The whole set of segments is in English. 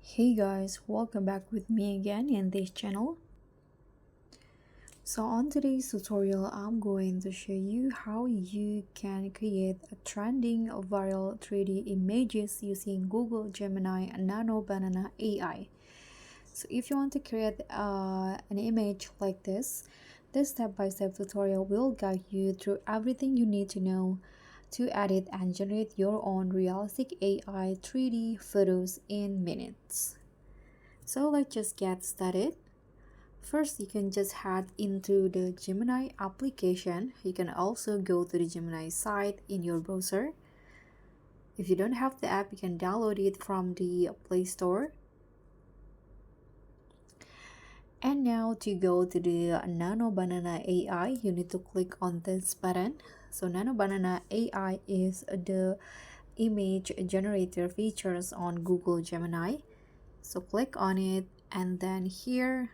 Hey guys, welcome back with me again in this channel. So on today's tutorial, I'm going to show you how you can create a trending viral 3D images using Google Gemini Nano Banana AI. So if you want to create an image like this step-by-step tutorial will guide you through everything you need to know to edit and generate your own realistic AI 3D photos in minutes. So let's just get started. First, you can just head into the Gemini application. You can also go to the Gemini site in your browser. If you don't have the app, you can download it from the Play Store. And now to go to the Nano Banana AI, you need to click on this button. So Nano Banana AI is the image generator features on Google Gemini. So click on it, and then here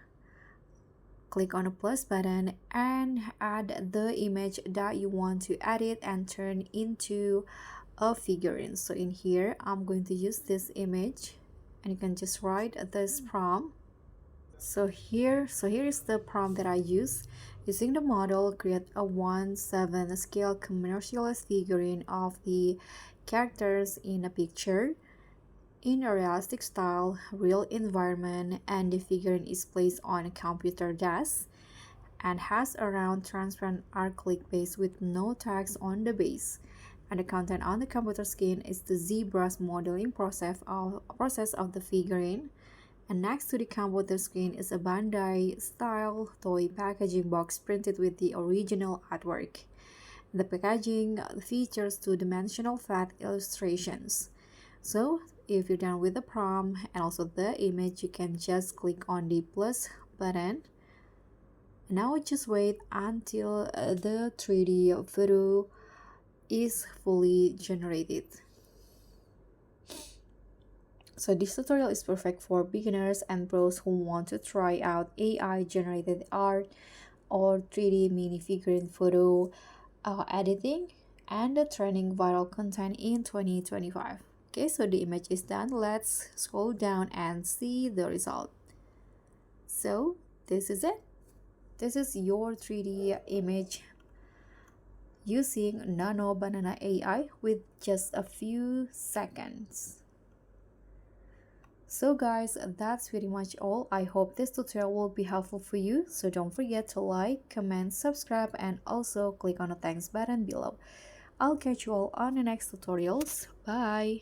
click on the plus button and add the image that you want to edit and turn into a figurine. So in here I'm going to use this image, and you can just write this prompt. So here is the prompt that I use. Using the model, create a 1/7 scale commercialized figurine of the characters in a picture in a realistic style, real environment, and the figurine is placed on a computer desk and has a round transparent acrylic base with no text on the base. And the content on the computer screen is the ZBrush modeling process of the figurine. And next to the computer screen is a Bandai style toy packaging box printed with the original artwork. The packaging features two-dimensional flat illustrations. So if you're done with the prompt and also the image, you can just click on the plus button. Now just wait until the 3D photo is fully generated. So this tutorial is perfect for beginners and pros who want to try out AI generated art or 3D mini figurine photo editing and the trending viral content in 2025. Okay, so the image is done. Let's scroll down and see the result. So this is it. This is your 3D image using Nano Banana AI with just a few seconds. So guys, that's pretty much all. I hope this tutorial will be helpful for you. So don't forget to like, comment, subscribe, and also click on the thanks button below. I'll catch you all on the next tutorials. Bye!